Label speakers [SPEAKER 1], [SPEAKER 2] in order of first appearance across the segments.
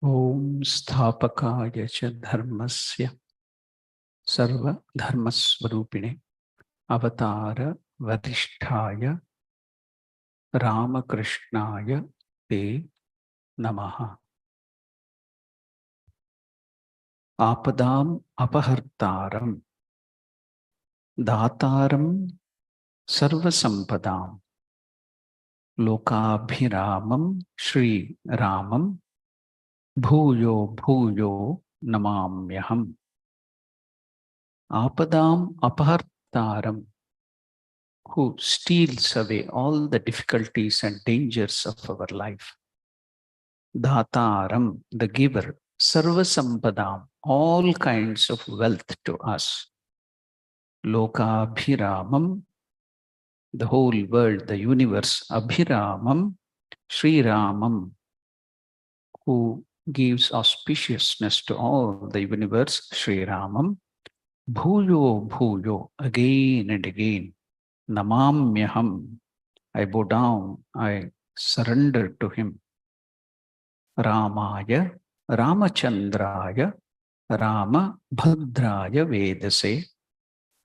[SPEAKER 1] Om Sthapakaya cha dharmasya sarva dharmasvarupine avatara vadisthaya Ramakrishnaya te namaha. Apadam apahartaram dataram sarva sampadam lokabhiramam Shri Ramam bhuyo bhuyo namamyaham. Apadam apahartaram, who steals away all the difficulties and dangers of our life. Dhataram, the giver. Sarva sampadam, all kinds of wealth to us. Lokabhiramam, the whole world, the universe. Abhiramam, Sri Ramam, who gives auspiciousness to all the universe. Sri Ramam. Bhuyo bhuyo, again and again. Namamyaham, I bow down, I surrender to him. Ramaya, Ramachandraya, Rama Bhadraya Vedase,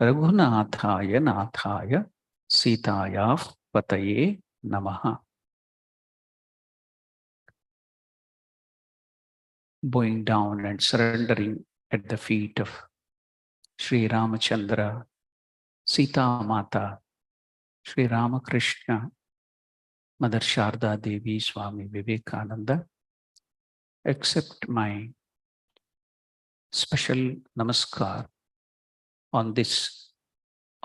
[SPEAKER 1] Raghunathaya Nathaya, Sitaya Pataye Namaha. Bowing down and surrendering at the feet of Sri Ramachandra, Sita Mata, Sri Ramakrishna, Mother Sharda Devi, Swami Vivekananda, accept my special namaskar on this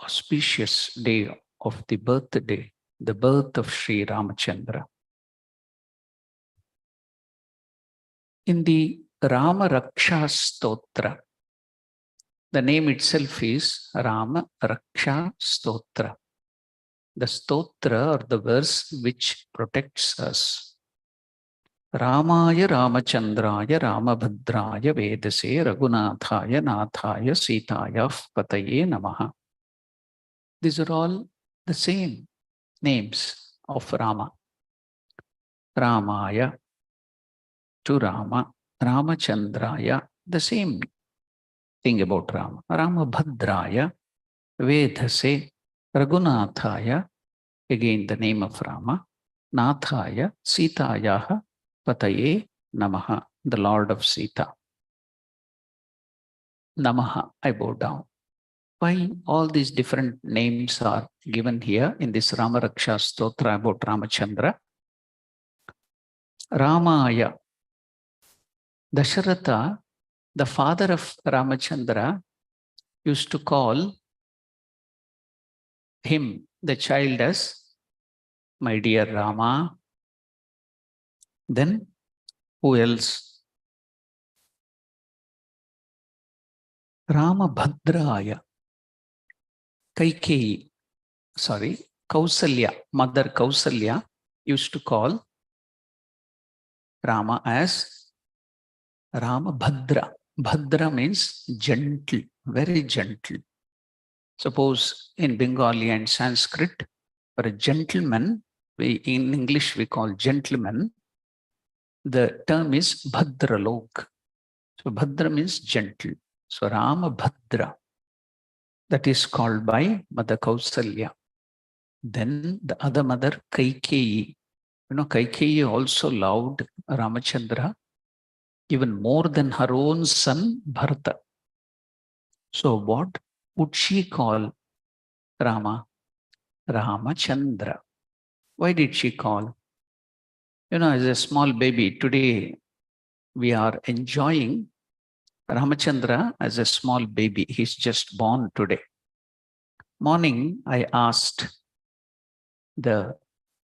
[SPEAKER 1] auspicious day of the birthday, the birth of Sri Ramachandra. In the Rama Raksha Stotra, the name itself is Rama Raksha Stotra, the stotra or the verse which protects us. Ramaya Ramachandraya Ramabhadraya Vedase Raghunathaya Nathaya Sitaya Pataye Namaha. These are all the same names of Rama. Ramaya to Rama, Ramachandraya, the same thing about Rama. Ramabhadraya, Vedase, Raghunathaya, again the name of Rama, Nathaya, Sitayaha, Pataye Namaha, the Lord of Sita. Namaha, I bow down. Why all these different names are given here in this Rama Raksha Stotra about Ramachandra? Ramaya, Dasharata, the father of Ramachandra, used to call him, the child, as my dear Rama. Then who else? Ramabhadraya, Kausalya, mother Kausalya used to call Rama as Ramabhadra. Bhadra means gentle, very gentle. Suppose in Bengali and Sanskrit, for a gentleman, in English we call gentleman, the term is Bhadralok. So Bhadra means gentle. So Rama Bhadra, that is called by Mother Kausalya. Then the other mother, Kaikeyi. You know, Kaikeyi also loved Ramachandra even more than her own son Bharata. So what would she call Rama? Ramachandra. Why did she call? You know, as a small baby, today we are enjoying Ramachandra as a small baby. He's just born today. Morning, I asked the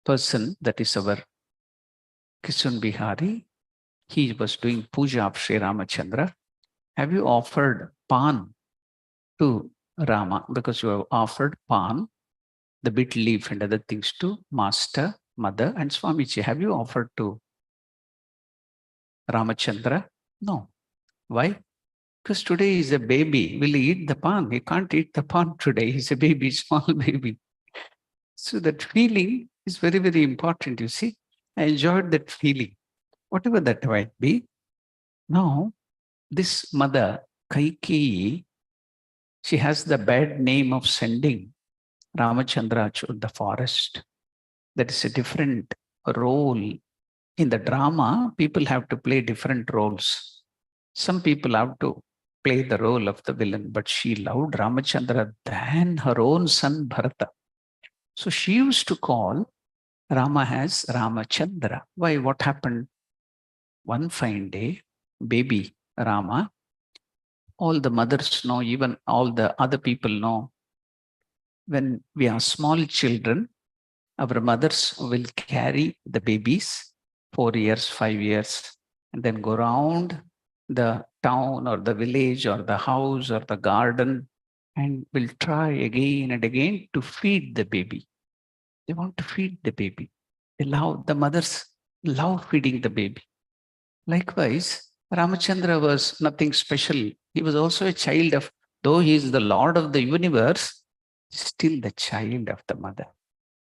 [SPEAKER 1] person, that is our Kisun Bihari, he was doing puja of Sri Ramachandra. Have you offered pan to Rama? Because you have offered pan, the bit leaf and other things to Master, Mother and Swamiji. Have you offered to Ramachandra? No. Why? Because today he's a baby. Will he eat the pan? He can't eat the pan today. He's a baby, small baby. So that feeling is very, very important, you see. I enjoyed that feeling, whatever that might be. Now, this mother, Kaikeyi, she has the bad name of sending Ramachandra to the forest. That is a different role. In the drama, people have to play different roles. Some people have to play the role of the villain, but she loved Ramachandra than her own son Bharata. So she used to call Rama as Ramachandra. Why? What happened? One fine day, baby Rama, all the mothers know, even all the other people know, when we are small children, our mothers will carry the babies 4 years, 5 years, and then go around the town or the village or the house or the garden and will try again and again to feed the baby. They want to feed the baby. They love, the mothers love feeding the baby. Likewise, Ramachandra was nothing special. He was also a child of, though he is the Lord of the universe, still the child of the mother.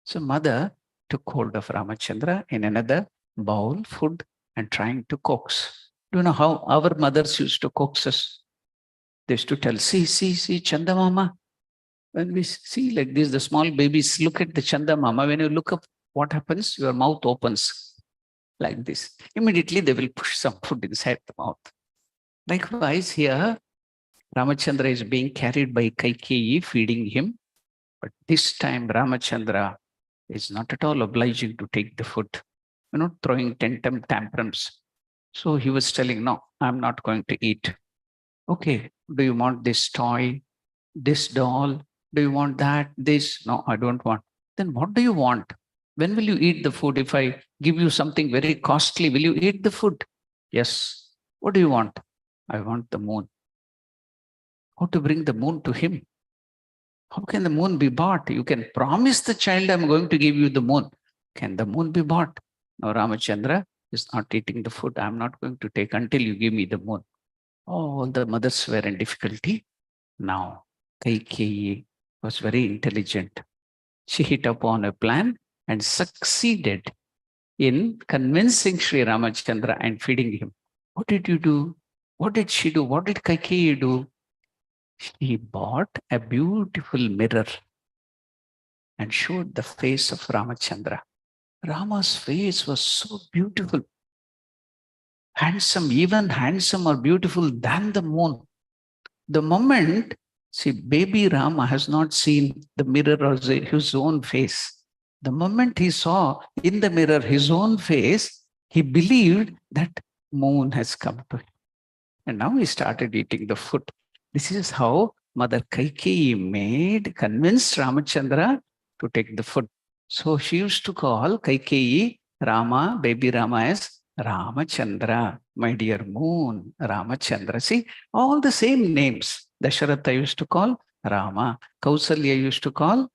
[SPEAKER 1] So mother took hold of Ramachandra in another bowl, food, and trying to coax. Do you know how our mothers used to coax us? They used to tell, see, Chanda Mama. When we see like this, the small babies look at the Chanda Mama. When you look up, what happens? Your mouth opens like this. Immediately they will push some food inside the mouth. Likewise, here, Ramachandra is being carried by Kaikeyi, feeding him. But this time, Ramachandra is not at all obliging to take the food, throwing tantrums. So he was telling, no, I'm not going to eat. Okay, do you want this toy, this doll? Do you want that, this? No, I don't want. Then what do you want? When will you eat the food? If I give you something very costly, will you eat the food? Yes. What do you want? I want the moon. How to bring the moon to him? How can the moon be bought? You can promise the child, I'm going to give you the moon. Can the moon be bought? No, Ramachandra is not eating the food. I'm not going to take until you give me the moon. All the mothers were in difficulty. Now, Kaikeyi was very intelligent. She hit upon a plan and succeeded in convincing Sri Ramachandra and feeding him. What did you do? What did she do? What did Kaikeyi do? She bought a beautiful mirror and showed the face of Ramachandra. Rama's face was so beautiful, handsome, even handsome or beautiful than the moon. The moment, see, baby Rama has not seen the mirror or his own face. The moment he saw in the mirror his own face, he believed that moon has come to him. And now he started eating the food. This is how Mother Kaikeyi convinced Ramachandra to take the food. So she used to call Kaikeyi Rama, baby Rama, as Ramachandra, my dear moon, Ramachandra. See, all the same names. Dasharata used to call Rama. Kausalya used to call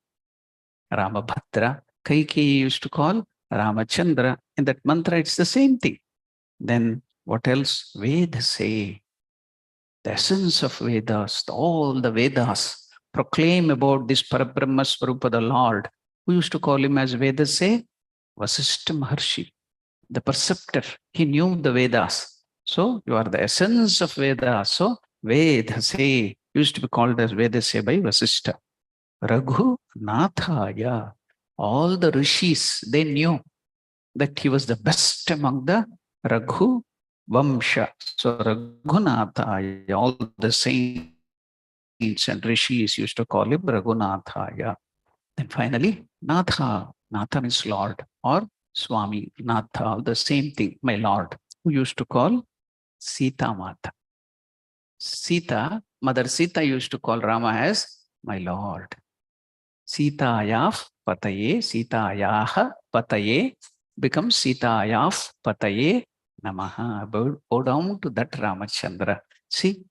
[SPEAKER 1] Ramabhadra. Kaikeyi used to call Ramachandra. In that mantra, it's the same thing. Then what else? Vedas say. The essence of Vedas, all the Vedas proclaim about this Parabrahma Swarupa, the Lord. Who used to call him as Vedas say? Vasishtha Maharshi, the preceptor. He knew the Vedas. So you are the essence of Vedas. So Vedase used to be called as Vedase by Vasishtha. Raghu Nathaya. All the rishis, they knew that he was the best among the Raghu Vamsha. So Raghunathaya, all the saints and rishis used to call him Raghunathaya. Then finally, Natha. Natha means Lord, or Swami, Natha, the same thing, my Lord, who used to call Sita Mata. Sita, Mother Sita used to call Rama as my Lord. Sitayaf Pataye, Sitayah Pataye becomes Sitayaf Pataye Namaha. Bow down to that Ramachandra. See,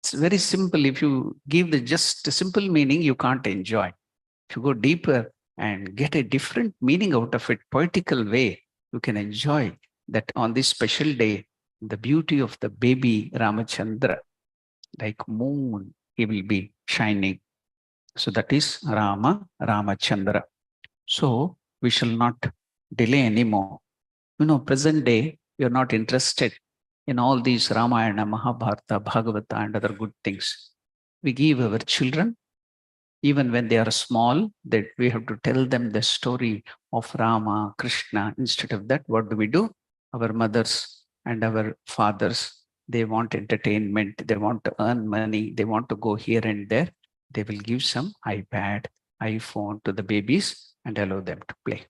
[SPEAKER 1] it's very simple. If you give the just simple meaning, you can't enjoy. If you go deeper and get a different meaning out of it, poetical way, you can enjoy that on this special day, the beauty of the baby Ramachandra, like moon, he will be shining. So that is Ramachandra. So we shall not delay anymore. Present day, we are not interested in all these Ramayana, Mahabharata, Bhagavata, and other good things. We give our children, even when they are small, that we have to tell them the story of Rama, Krishna. Instead of that, what do? Our mothers and our fathers, they want entertainment, they want to earn money, they want to go here and there. They will give some iPad, iPhone to the babies and allow them to play.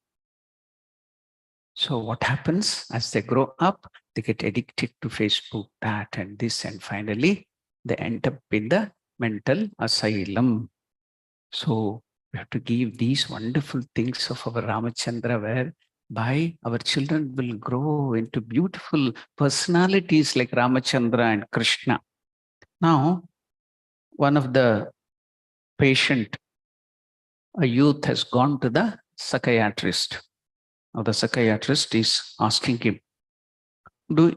[SPEAKER 1] So what happens as they grow up? They get addicted to Facebook, that and this, and finally they end up in the mental asylum. So we have to give these wonderful things of our Ramachandra, whereby our children will grow into beautiful personalities like Ramachandra and Krishna. Now, one of the patient, a youth, has gone to the psychiatrist. Now the psychiatrist is asking him, do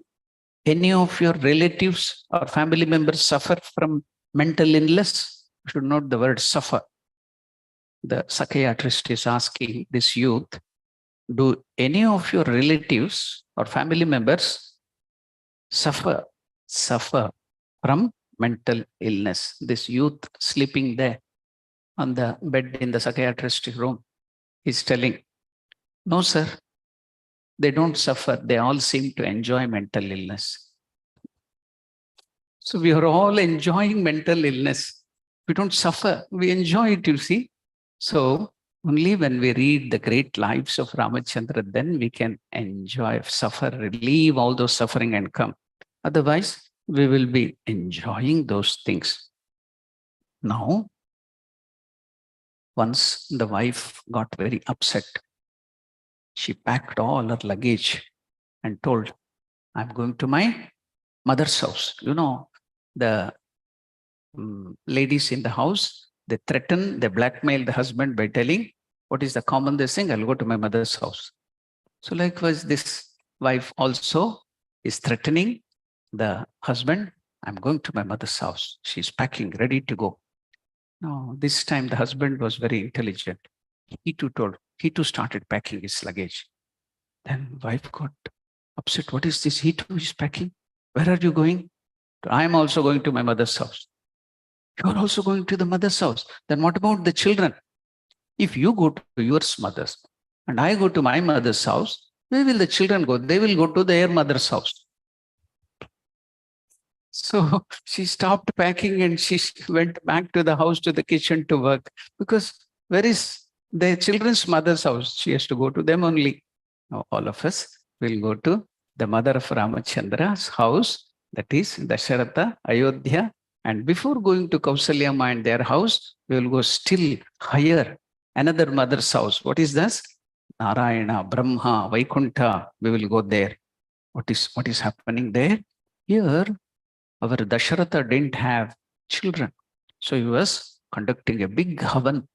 [SPEAKER 1] any of your relatives or family members suffer from mental illness? You should note the word suffer. The psychiatrist is asking this youth, do any of your relatives or family members suffer from mental illness? This youth sleeping there on the bed in the psychiatrist's room is telling, no, sir, they don't suffer. They all seem to enjoy mental illness. So we are all enjoying mental illness. We don't suffer. We enjoy it, you see. So only when we read the great lives of Ramachandra, then we can enjoy, suffer, relieve all those suffering and come. Otherwise, we will be enjoying those things. Now, once the wife got very upset, she packed all her luggage and told, I'm going to my mother's house. You know, the ladies in the house, they threaten, they blackmail the husband by telling, what is the common thing? I'll go to my mother's house. So likewise, this wife also is threatening the husband, I'm going to my mother's house. She's packing, ready to go. Now, this time the husband was very intelligent. He too started packing his luggage. Then wife got upset. What is this? He too is packing. Where are you going? I am also going to my mother's house. You are also going to the mother's house. Then what about the children? If you go to your mother's and I go to my mother's house, where will the children go? They will go to their mother's house. So she stopped packing and she went back to the house, to the kitchen to work. Because where is the children's mother's house? She has to go to them only. Now all of us will go to the mother of Ramachandra's house, that is Dasharata, Ayodhya. And before going to Kausalyama and their house, we will go still higher, another mother's house. What is this? Narayana, Brahma, Vaikuntha. We will go there. What is happening there? Here, our Dasharata didn't have children. So he was conducting a big havan.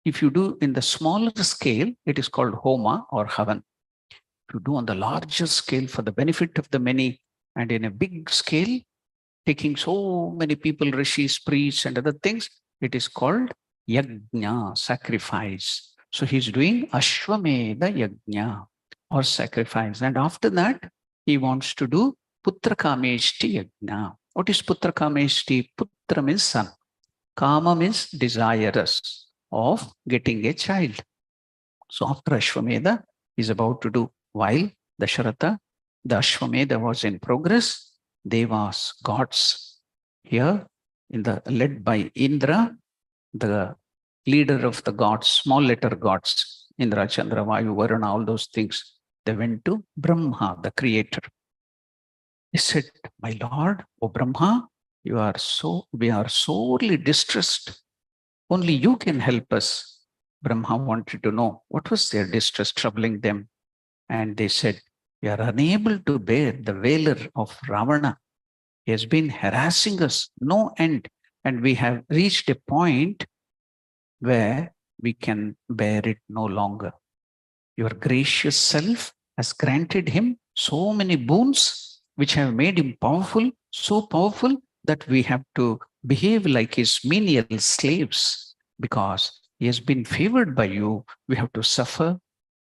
[SPEAKER 1] If you do in the smaller scale, it is called homa or havan. If you do on the larger scale for the benefit of the many, and in a big scale, taking so many people, rishis, priests, and other things, it is called yajna, sacrifice. So he's doing Ashwamedha yajna or sacrifice. And after that, he wants to do Putra Kameshti yajna. What is Putra Kameshti? Putra means son. Kama means desirous of getting a child. So after Ashwamedha, he's about to do, while Dasharata, the Ashwamedha was in progress, Devas, gods, here led by Indra, the leader of the gods, small letter gods, Indra, Chandra, Vayu, Varuna, all those things, they went to Brahma, the creator. He said, my Lord, O Brahma, we are sorely distressed. Only you can help us. Brahma wanted to know what was their distress troubling them. And they said, we are unable to bear the valor of Ravana. He has been harassing us, no end. And we have reached a point where we can bear it no longer. Your gracious self has granted him so many boons which have made him powerful, so powerful that we have to behave like his menial slaves. Because he has been favored by you, we have to suffer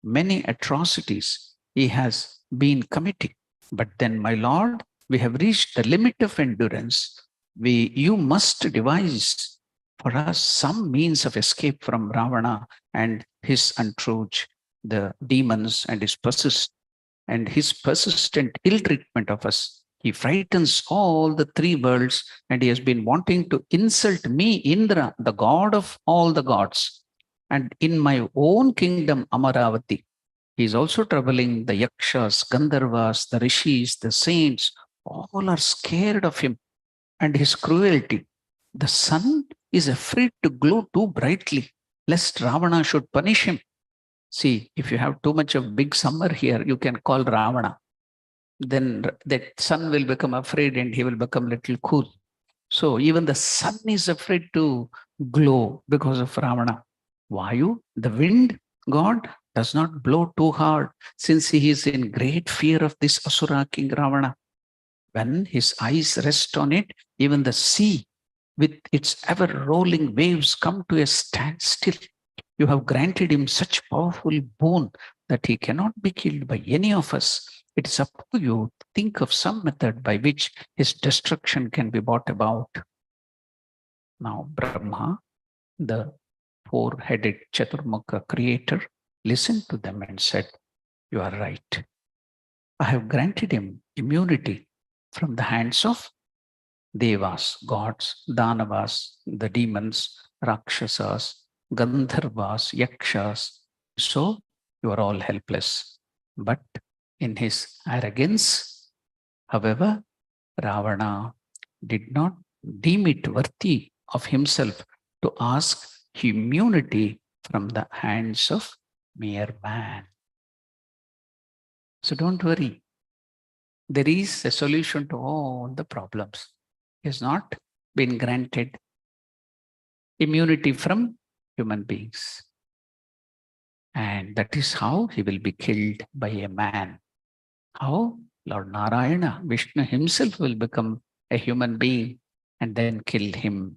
[SPEAKER 1] many atrocities he has been committing. But then, my lord, we have reached the limit of endurance. You must devise for us some means of escape from Ravana and his untruth, the demons and his persistent ill treatment of us. He frightens all the three worlds, and he has been wanting to insult me, Indra, the god of all the gods, and in my own kingdom, Amaravati. He is also troubling the yakshas, Gandharvas, the rishis, the saints. All are scared of him and his cruelty. The sun is afraid to glow too brightly, lest Ravana should punish him. See, if you have too much of big summer here, you can call Ravana. Then that sun will become afraid and he will become little cool. So even the sun is afraid to glow because of Ravana. Vayu, the wind god, does not blow too hard since he is in great fear of this Asura king Ravana. When his eyes rest on it, even the sea with its ever rolling waves come to a standstill. You have granted him such powerful boon that he cannot be killed by any of us. It is up to you to think of some method by which his destruction can be brought about. Now Brahma, the four-headed Chaturmukha creator, listened to them and said, you are right. I have granted him immunity from the hands of Devas, gods, Danavas, the demons, Rakshasas, Gandharvas, Yakshas. So you are all helpless. But in his arrogance, however, Ravana did not deem it worthy of himself to ask immunity from the hands of mere man. So don't worry. There is a solution to all the problems. He has not been granted immunity from human beings. And that is how he will be killed by a man. How? Lord Narayana, Vishnu himself will become a human being and then kill him.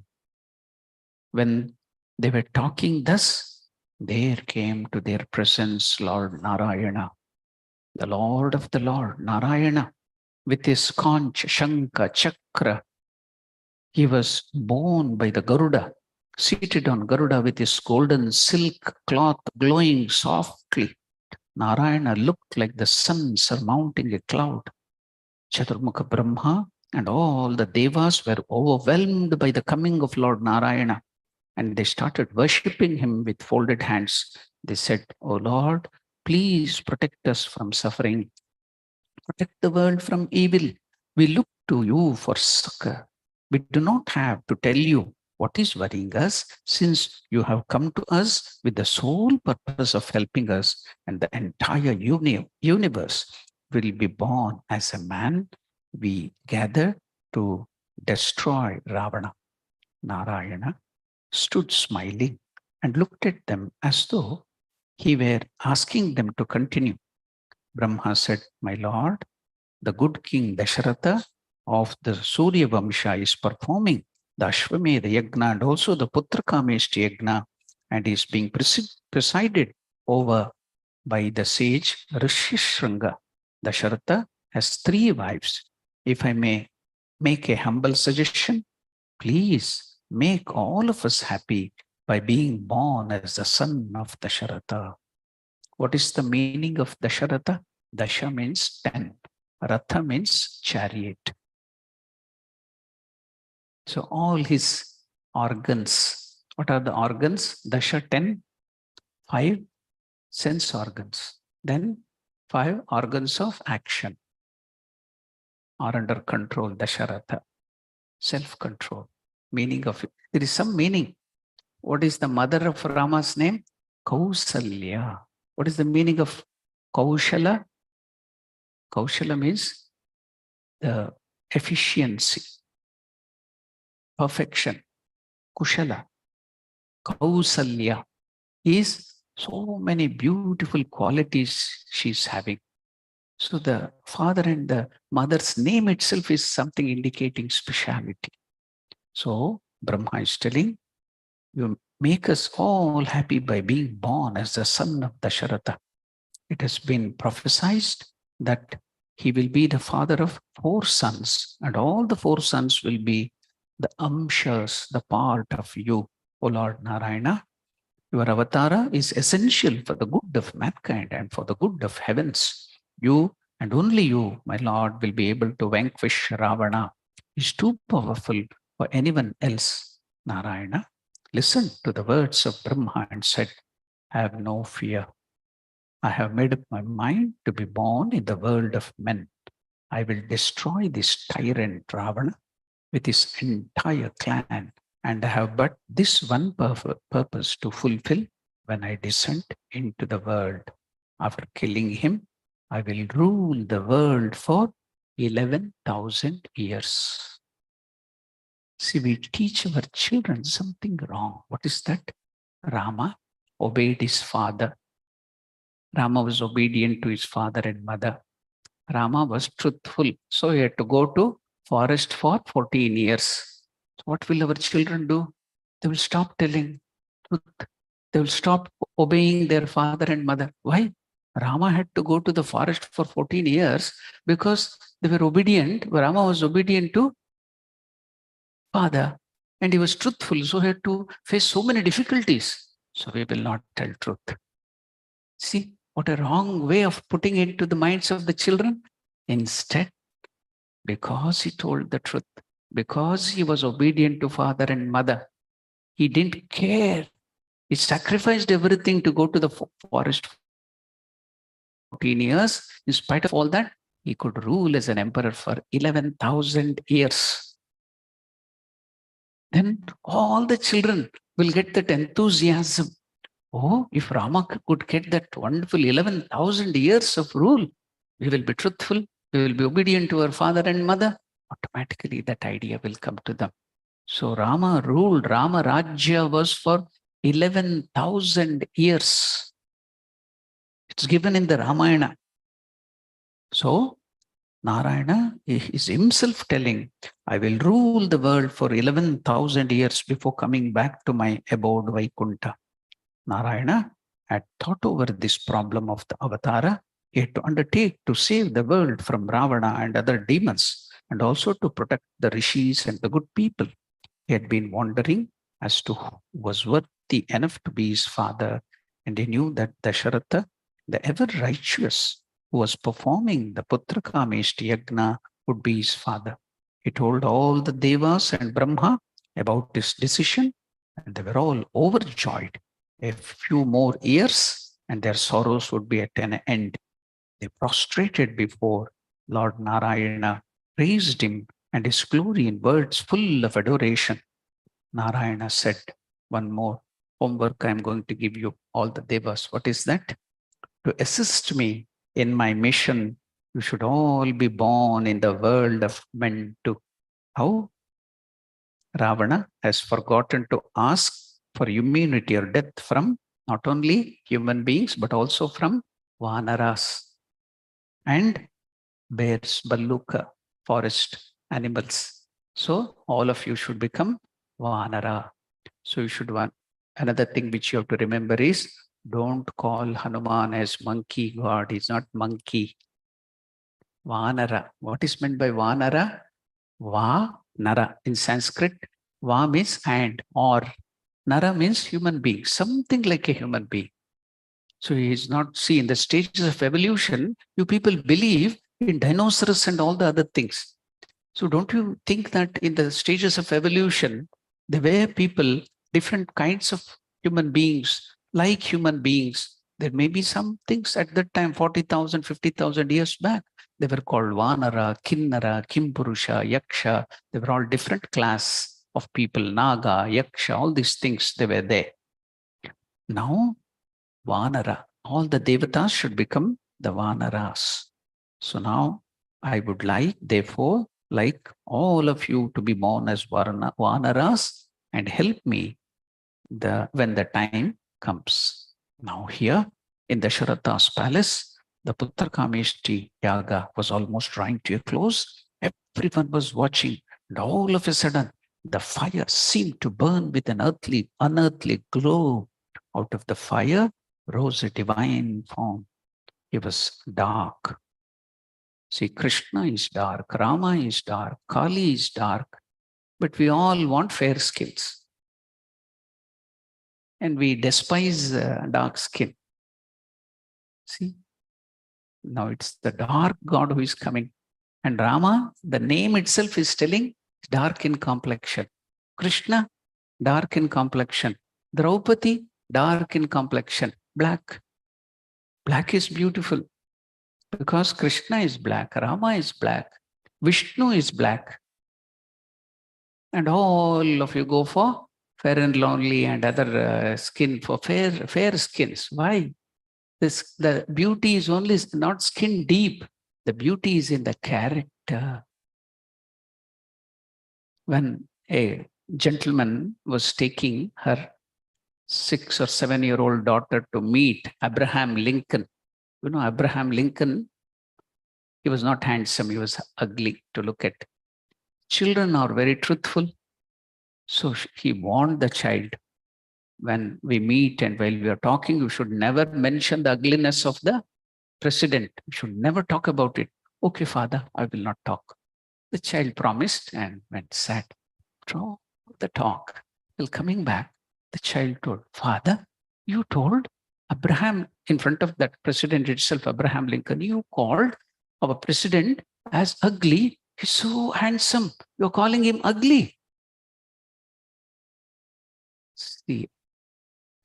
[SPEAKER 1] When they were talking thus, there came to their presence Lord Narayana, the Lord of the Lord, Narayana, with his conch, Shankha, Chakra. He was borne by the Garuda, seated on Garuda with his golden silk cloth glowing softly. Narayana looked like the sun surmounting a cloud. Chaturmukha Brahma and all the Devas were overwhelmed by the coming of Lord Narayana, and they started worshipping him with folded hands. They said, "O Lord, please protect us from suffering. Protect the world from evil. We look to you for succor. We do not have to tell you what is worrying us, since you have come to us with the sole purpose of helping us, and the entire universe will be born as a man. We gather to destroy Ravana." Narayana stood smiling and looked at them as though he were asking them to continue. Brahma said, "My lord, the good king Dasharata of the Surya Vamsha is performing the Ashwamedha Yagna and also the Putrakameshti Yagna, and is being presided over by the sage Rishishranga. Dasharata has 3 wives. If I may make a humble suggestion, please make all of us happy by being born as the son of Dasharata." What is the meaning of Dasharata? Dasha means 10. Ratha means chariot. So all his organs, what are the organs? Dasha 10, 5 sense organs. Then 5 organs of action are under control, Dasharatha. Self-control. Meaning of it. There is some meaning. What is the mother of Rama's name? Kausalya. What is the meaning of Kaushala? Kaushala means the efficiency, perfection. Kushala. Kausalya is so many beautiful qualities she's having. So the father and the mother's name itself is something indicating speciality. So Brahma is telling, you make us all happy by being born as the son of Dasharata. It has been prophesied that He will be the father of 4 sons, and all the 4 sons will be the amshas, the part of you, O Lord Narayana. Your avatara is essential for the good of mankind and for the good of heavens. You and only you, my Lord, will be able to vanquish Ravana. He's too powerful for anyone else. Narayana listened to the words of Brahma and said, have no fear. I have made up my mind to be born in the world of men. I will destroy this tyrant Ravana with his entire clan, and I have but this one purpose to fulfill when I descend into the world. After killing him, I will rule the world for 11,000 years. See, we teach our children something wrong. What is that? Rama obeyed his father. Rama was obedient to his father and mother. Rama was truthful. So he had to go to forest for 14 years. What will our children do? They will stop telling truth. They will stop obeying their father and mother. Why? Rama had to go to the forest for 14 years because they were obedient. Rama was obedient to father and he was truthful. So he had to face so many difficulties. So we will not tell truth. See, what a wrong way of putting it into the minds of the children. Instead, because he told the truth, because he was obedient to father and mother, he didn't care. He sacrificed everything to go to the forest for 14 years. In spite of all that, he could rule as an emperor for 11,000 years. Then all the children will get that enthusiasm. Oh, if Rama could get that wonderful 11,000 years of rule, we will be truthful, we will be obedient to our father and mother. Automatically that idea will come to them. So Rama ruled, Rama Rajya was for 11,000 years. It's given in the Ramayana. So Narayana is himself telling, I will rule the world for 11,000 years before coming back to my abode Vaikuntha. Narayana had thought over this problem of the avatara. He had to undertake to save the world from Ravana and other demons, and also to protect the rishis and the good people. He had been wondering as to who was worthy enough to be his father, and he knew that Dasharata, the ever righteous, who was performing the Putrakameshti Yagna, would be his father. He told all the Devas and Brahma about his decision, and they were all overjoyed. A few more years, and their sorrows would be at an end. They prostrated before Lord Narayana, praised him and his glory in words full of adoration. Narayana said, one more homework I am going to give you, all the Devas. What is that? To assist me in my mission, you should all be born in the world of men too. How? Ravana has forgotten to ask for immunity or death from not only human beings, but also from Vanaras and bears, Baluka, forest animals. So all of you should become Vanara. So you should want. Another thing which you have to remember is, don't call Hanuman as monkey god. He's not monkey. Vanara. What is meant by Vanara? Va, Nara. In Sanskrit, Va means and, or. Nara means human being, something like a human being. So he is not, see, in the stages of evolution, you people believe in dinosaurs and all the other things. So don't you think that in the stages of evolution, there were people, different kinds of human beings, like human beings. There may be some things at that time, 40,000, 50,000 years back. They were called Vanara, Kinnara, Kimpurusha, Yaksha. They were all different class of people, Naga, Yaksha, all these things, they were there. Now, Vanara, all the Devatas should become the Vanaras. So now I would like, therefore, like all of you to be born as Vanaras and help me when the time comes. Now here in Dasharata's palace, the Putrakameshti Yaga was almost drawing to a close. Everyone was watching, and all of a sudden the fire seemed to burn with an unearthly glow. Out of the fire rose a divine form. It was dark, See, Krishna is dark, Rama is dark, Kali is dark, but we all want fair skins. And we despise dark skin. See, now it's the dark God who is coming. And Rama, the name itself is telling dark in complexion. Krishna, dark in complexion. Draupadi, dark in complexion. Black. Black is beautiful because Krishna is black, Rama is black, Vishnu is black. And all of you go for Fair and Lovely and other skin for fair skins. Why? The beauty is only not skin deep. The beauty is in the character. When a gentleman was taking her 6 or 7-year-old daughter to meet Abraham Lincoln. You know, Abraham Lincoln, he was not handsome, he was ugly to look at. Children are very truthful. So he warned the child, when we meet and while we are talking, you should never mention the ugliness of the president. You should never talk about it. Okay, father, I will not talk. The child promised and went sad. Through the talk, while coming back, the child told, Father, you told Abraham in front of that president itself, Abraham Lincoln, you called our president as ugly. He's so handsome. You're calling him ugly. See,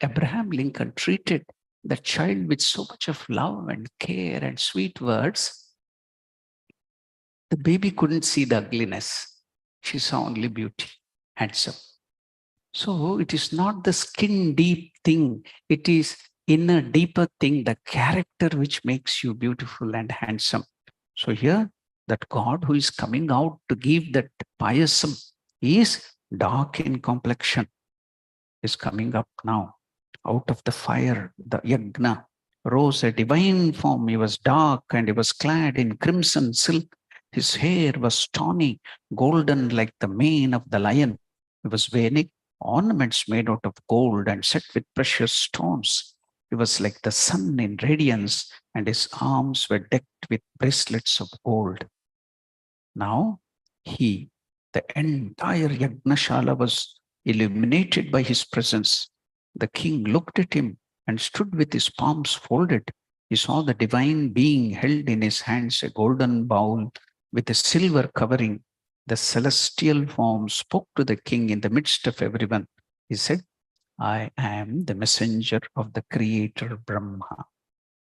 [SPEAKER 1] Abraham Lincoln treated the child with so much of love and care and sweet words. The baby couldn't see the ugliness. She saw only beauty, handsome. So it is not the skin deep thing. It is inner deeper thing, the character which makes you beautiful and handsome. So here, that God who is coming out to give that payasam is dark in complexion, is coming up now. Out of the fire, the yagna rose a divine form. He was dark and he was clad in crimson silk. His hair was tawny, golden like the mane of the lion. He was wearing ornaments made out of gold and set with precious stones. He was like the sun in radiance, and his arms were decked with bracelets of gold. Now the entire Yagnashala was illuminated by his presence. The king looked at him and stood with his palms folded. He saw the divine being held in his hands a golden bowl with a silver covering. The celestial form spoke to the king in the midst of everyone. He said, I am the messenger of the creator Brahma.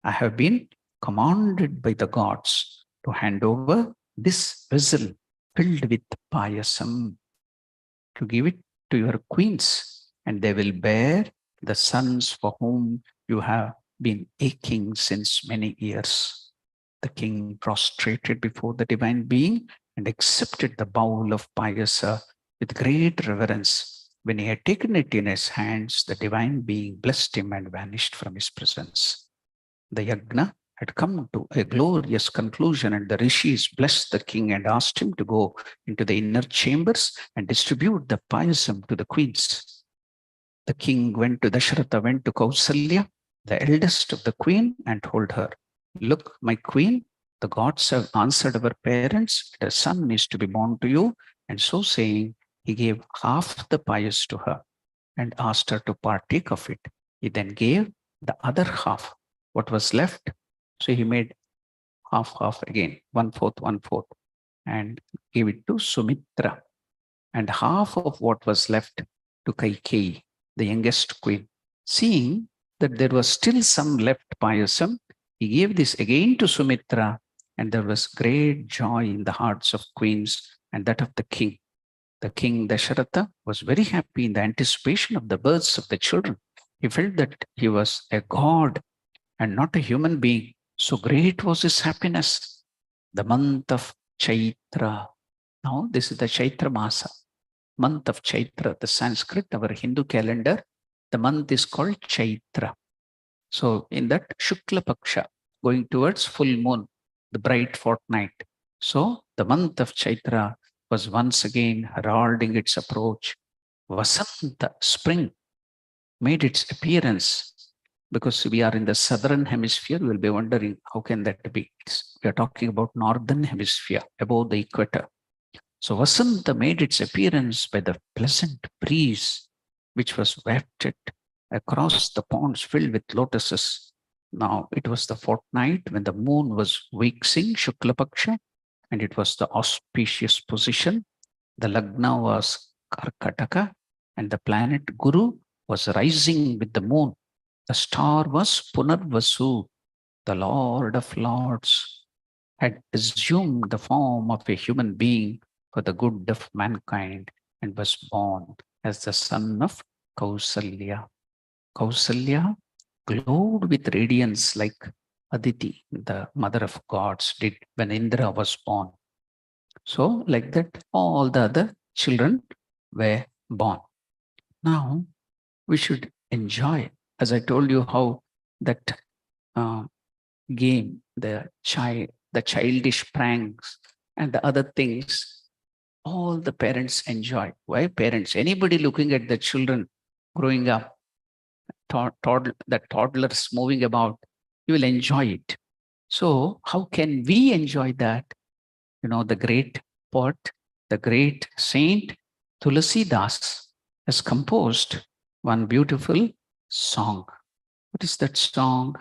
[SPEAKER 1] I have been commanded by the gods to hand over this vessel filled with payasam, to give it to your queens, and they will bear the sons for whom you have been aching since many years. The king prostrated before the divine being and accepted the bowl of payasa with great reverence. When he had taken it in his hands, the divine being blessed him and vanished from his presence. The yagna had come to a glorious conclusion, and the rishis blessed the king and asked him to go into the inner chambers and distribute the payasam to the queens. The king went to Kausalya, the eldest of the queen, and told her, look, my queen, the gods have answered our parents, and a son is to be born to you. And so saying, he gave half the payas to her and asked her to partake of it. He then gave the other half, what was left. So he made half again, 1/4, and gave it to Sumitra, and half of what was left to Kaikeyi, the youngest queen. Seeing that there was still some left payasam, he gave this again to Sumitra, and there was great joy in the hearts of queens and that of the king. The king Dasharata was very happy in the anticipation of the births of the children. He felt that he was a god and not a human being. So great was his happiness. The month of Chaitra. Now this is the Chaitra Masa. Month of Chaitra, the Sanskrit, our Hindu calendar, the month is called Chaitra. So in that Shukla Paksha, going towards full moon, the bright fortnight. So the month of Chaitra was once again heralding its approach. Vasanta, spring, made its appearance. because we are in the southern hemisphere, you will be wondering, how can that be? We are talking about northern hemisphere, above the equator. So Vasanta made its appearance by the pleasant breeze, which was wafted across the ponds filled with lotuses. Now it was the fortnight when the moon was waxing, Shukla Paksha, and it was the auspicious position. The Lagna was Karkataka, and the planet Guru was rising with the moon. The star was Punarvasu, the Lord of Lords, had assumed the form of a human being for the good of mankind and was born as the son of Kausalya. Kausalya glowed with radiance like Aditi, the mother of gods, did when Indra was born. So, like that, all the other children were born. Now, we should enjoy, as I told you, how that game, the childish pranks, and the other things, all the parents enjoy. Why parents? Anybody looking at the children growing up, the toddlers moving about, you will enjoy it. So, how can we enjoy that? You know, the great poet, the great saint Tulasi Das has composed one beautiful song. What is that song?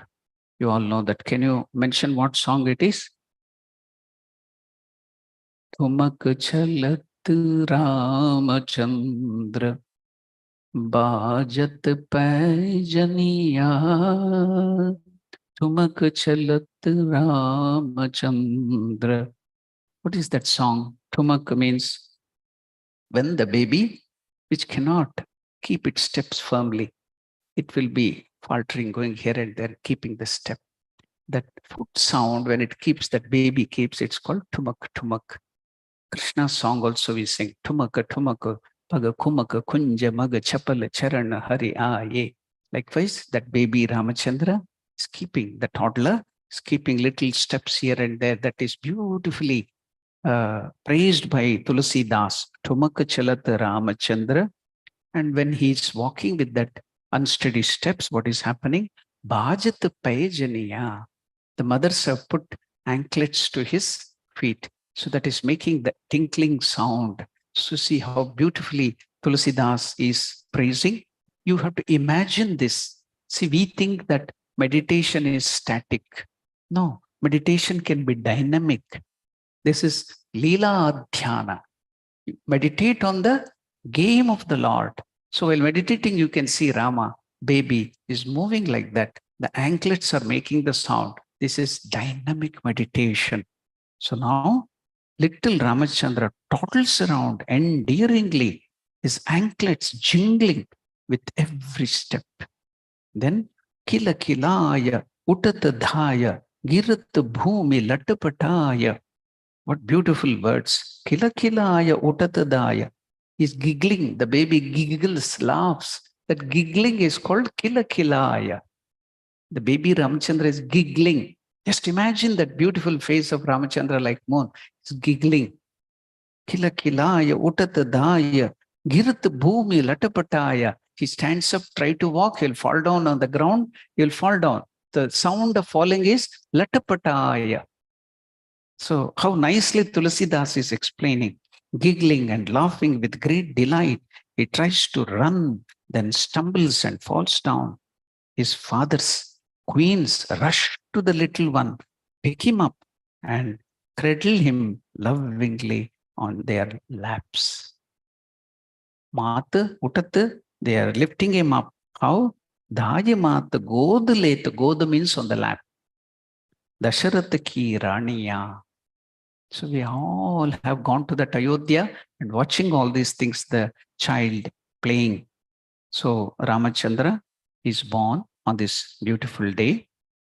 [SPEAKER 1] You all know that. Can you mention what song it is? Tumak chalat Ramachandra Bajat Pajaniya. Tumak chalat Ramachandra. What is that song? Tumak means when the baby, which cannot keep its steps firmly, it will be faltering, going here and there, keeping the step. That foot sound, when it keeps, that baby keeps, it's called tumak tumak. Krishna's song also we sing tumaka tumaka paga kumaka kunja maga chapala charana hari ye. Likewise, that baby Ramachandra is keeping, the toddler is keeping little steps here and there. That is beautifully praised by Tulasi Das. Tumaka chalat Ramachandra. And when he's walking with that unsteady steps, what is happening? Bhajat Payajaniya. The mothers have put anklets to his feet. So that is making the tinkling sound. So see how beautifully Tulasidas is praising. You have to imagine this. See, we think that meditation is static. No, meditation can be dynamic. This is Leela Dhyana. Meditate on the game of the Lord. So while meditating, you can see Rama, baby, is moving like that. The anklets are making the sound. This is dynamic meditation. So now, little Ramachandra toddles around endearingly, his anklets jingling with every step. Then, Kila Kilaya, Utatadhaya, Girat Bhumi Latapataya. What beautiful words. Kila Kilaya, Utatadaya. He's giggling. The baby giggles, laughs. That giggling is called Kila Kilaya. The baby Ramachandra is giggling. Just imagine that beautiful face of Ramachandra like moon. He's giggling. Kila kilaya, utatadaya, girat bhumi latapataya. He stands up, try to walk, he'll fall down on the ground, he'll fall down. The sound of falling is latapataya. So how nicely Tulasidas is explaining, giggling and laughing with great delight. He tries to run, then stumbles and falls down. His father's queens rush to the little one, pick him up, and cradle him lovingly on their laps. Mata, Utata, they are lifting him up. How? Dhaya Mata, Goda Leta, Goda means on the lap. Dasharata ki Raniya. So we all have gone to that Ayodhya and watching all these things, the child playing. So Ramachandra is born on this beautiful day.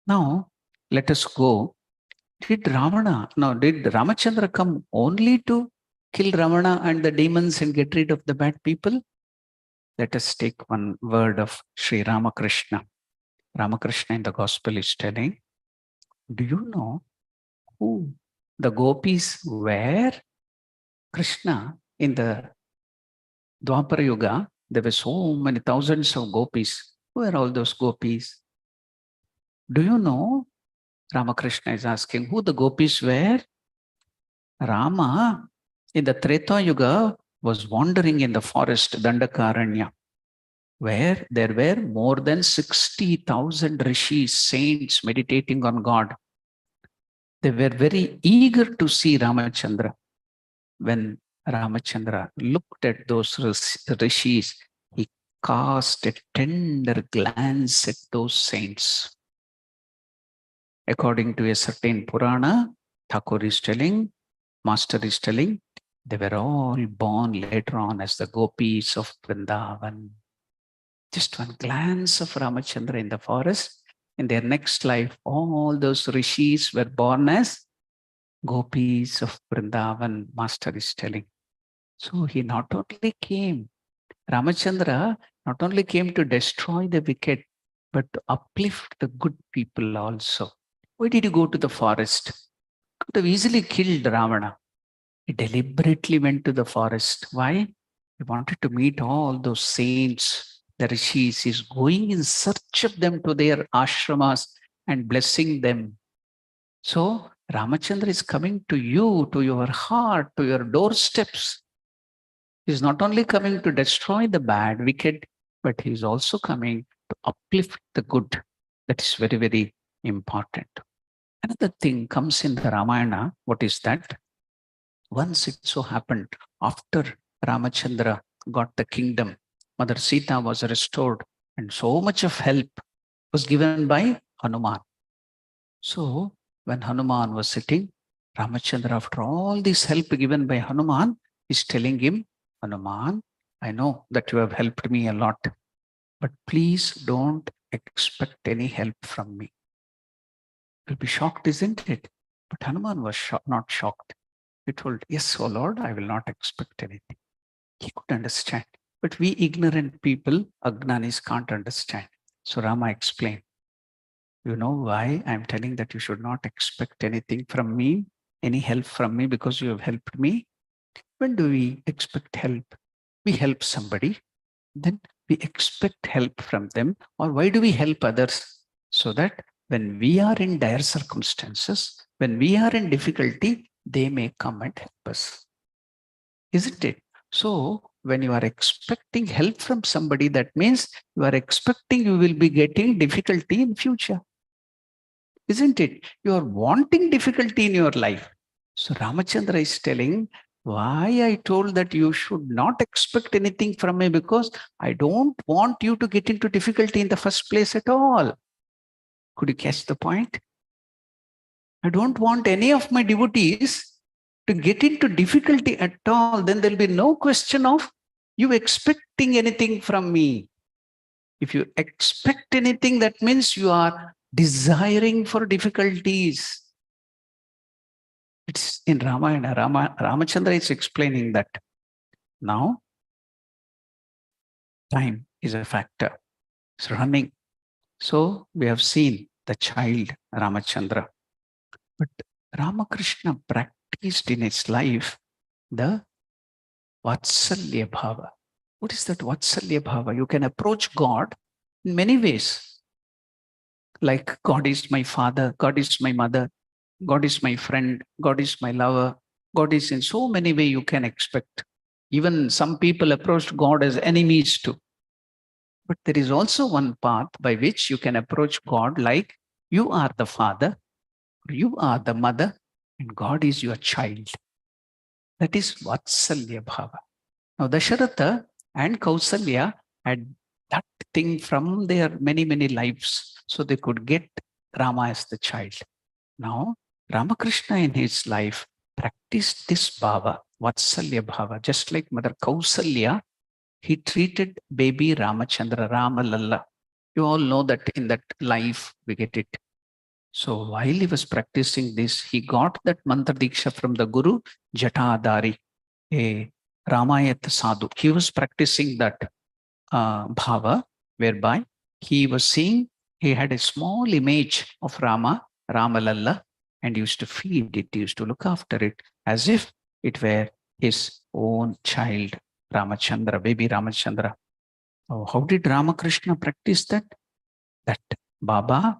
[SPEAKER 1] Now, let us go. Did Ramachandra come only to kill Ramana and the demons and get rid of the bad people? Let us take one word of Sri Ramakrishna. Ramakrishna in the gospel is telling, do you know who the gopis were? Krishna in the Dwapara Yuga, there were so many thousands of gopis. Who are all those gopis? Do you know, Ramakrishna is asking, who the gopis were? Rama, in the Treta Yuga, was wandering in the forest, Dandakaranya, where there were more than 60,000 rishis, saints meditating on God. They were very eager to see Ramachandra. When Ramachandra looked at those rishis, he cast a tender glance at those saints. According to a certain Purana, Thakur is telling, Master is telling, they were all born later on as the gopis of Vrindavan. Just one glance of Ramachandra in the forest, in their next life, all those rishis were born as gopis of Vrindavan, Master is telling. So he not only came, Ramachandra not only came to destroy the wicked, but to uplift the good people also. Why did he go to the forest? Could have easily killed Ravana. He deliberately went to the forest. Why? He wanted to meet all those saints, the rishis. He's going in search of them to their ashramas and blessing them. So Ramachandra is coming to you, to your heart, to your doorsteps. He's not only coming to destroy the bad, wicked, but he's also coming to uplift the good. That is very, very important. Another thing comes in the Ramayana. What is that? Once it so happened, after Ramachandra got the kingdom, Mother Sita was restored, and so much of help was given by Hanuman. So when Hanuman was sitting, Ramachandra, after all this help given by Hanuman, is telling him, Hanuman, I know that you have helped me a lot, but please don't expect any help from me. You'll be shocked, isn't it? But Hanuman was not shocked. He told, yes, O Lord, I will not expect anything. He could understand. But we ignorant people, Agnanis, can't understand. So Rama explained, you know why I'm telling that you should not expect anything from me, any help from me, because you have helped me? When do we expect help? We help somebody, then we expect help from them. Or why do we help others? So that when we are in dire circumstances, when we are in difficulty, they may come and help us. Isn't it? So when you are expecting help from somebody, that means you are expecting you will be getting difficulty in future. Isn't it? You are wanting difficulty in your life. So Ramachandra is telling why I told that you should not expect anything from me, because I don't want you to get into difficulty in the first place at all. Could you catch the point? I don't want any of my devotees to get into difficulty at all. Then there'll be no question of you expecting anything from me. If you expect anything, that means you are desiring for difficulties. It's in Ramayana. Ramachandra is explaining that. Now, time is a factor. It's running. So we have seen the child Ramachandra. But Ramakrishna practiced in his life the Vatsalya Bhava. What is that Vatsalya Bhava? You can approach God in many ways. Like God is my father, God is my mother, God is my friend, God is my lover. God is in so many ways you can expect. Even some people approached God as enemies too. But there is also one path by which you can approach God like you are the father, you are the mother, and God is your child. That is Vatsalya Bhava. Now, Dasharata and Kausalya had that thing from their many, many lives, so they could get Rama as the child. Now, Ramakrishna in his life practiced this bhava, Vatsalya Bhava, just like Mother Kausalya. He treated baby Ramachandra, Ramalalla. You all know that in that life we get it. So while he was practicing this, he got that mantra diksha from the Guru Jatadari, a Ramayat Sadhu. He was practicing that bhava, whereby he was seeing, he had a small image of Rama, Ramalalla, and used to feed it, used to look after it as if it were his own child, Ramachandra, baby Ramachandra. Oh, how did Ramakrishna practice that? That Baba,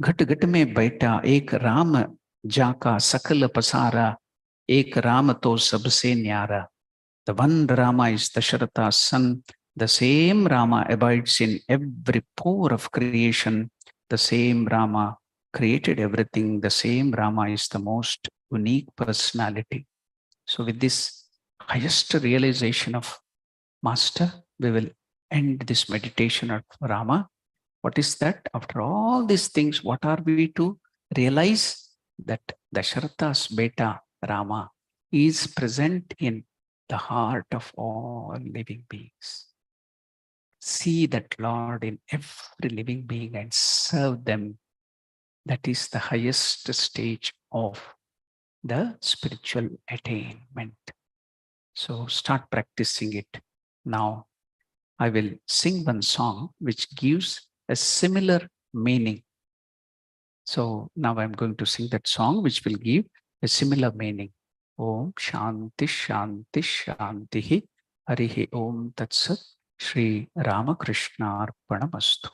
[SPEAKER 1] घट घट में बैठा एक राम जाका सकल पसारा, एक राम तो सबसे न्यारा. The one Rama is Dasharata's son. The same Rama abides in every pore of creation. The same Rama created everything. The same Rama is the most unique personality. So with this highest realization of Master, we will end this meditation of Rama. What is that? After all these things, what are we to realize? That Dasharata's beta Rama is present in the heart of all living beings. See that Lord in every living being and serve them. That is the highest stage of the spiritual attainment. So start practicing it. Now I will sing one song which gives a similar meaning. So now I'm going to sing that song which will give a similar meaning. Om Shanti Shanti Shanti Harihi Om Tat Sat Shri Ramakrishna Arpanamastu.